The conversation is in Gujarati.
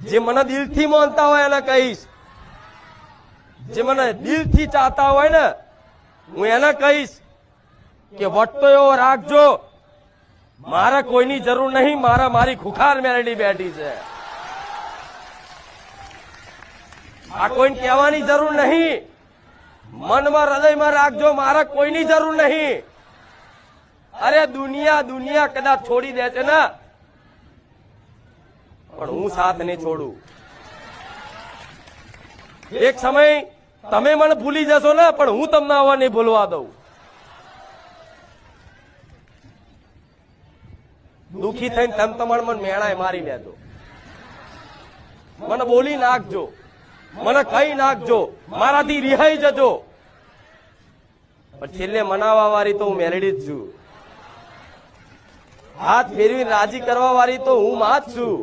જે મને દિલથી માનતા હોય એને કહીશ, જે મને દિલથી ચાહતા હોય ને હું એને કહીશ કે વટ તો એવો રાખજો, મારે કોઈની જરૂર નહીં, મારી ખુખાર મેલડી બેઠી છે, આ કોઈને કહેવાની જરૂર નહીં, મનમાં હૃદયમાં રાખજો, મારે કોઈની જરૂર નહીં. અરે દુનિયા કદાચ છોડી દે છે ને, પણ હું સાથ નહીં છોડું. એક સમય તમે મને ભૂલી જશો ને, પણ હું તમને આવા નહીં ભૂલવા દઉં. દુખી થઈને તમે તમારે મને મેણાય મારી લેજો, મને બોલી નાખજો, મને કહી નાખજો, મારાથી રિહાઈ જજો, પણ છેલ્લે મનાવવા વાળી તો હું મેલડી જ છું. હાથ ફેરવી રાજી કરવા વાળી તો હું માં જ છું.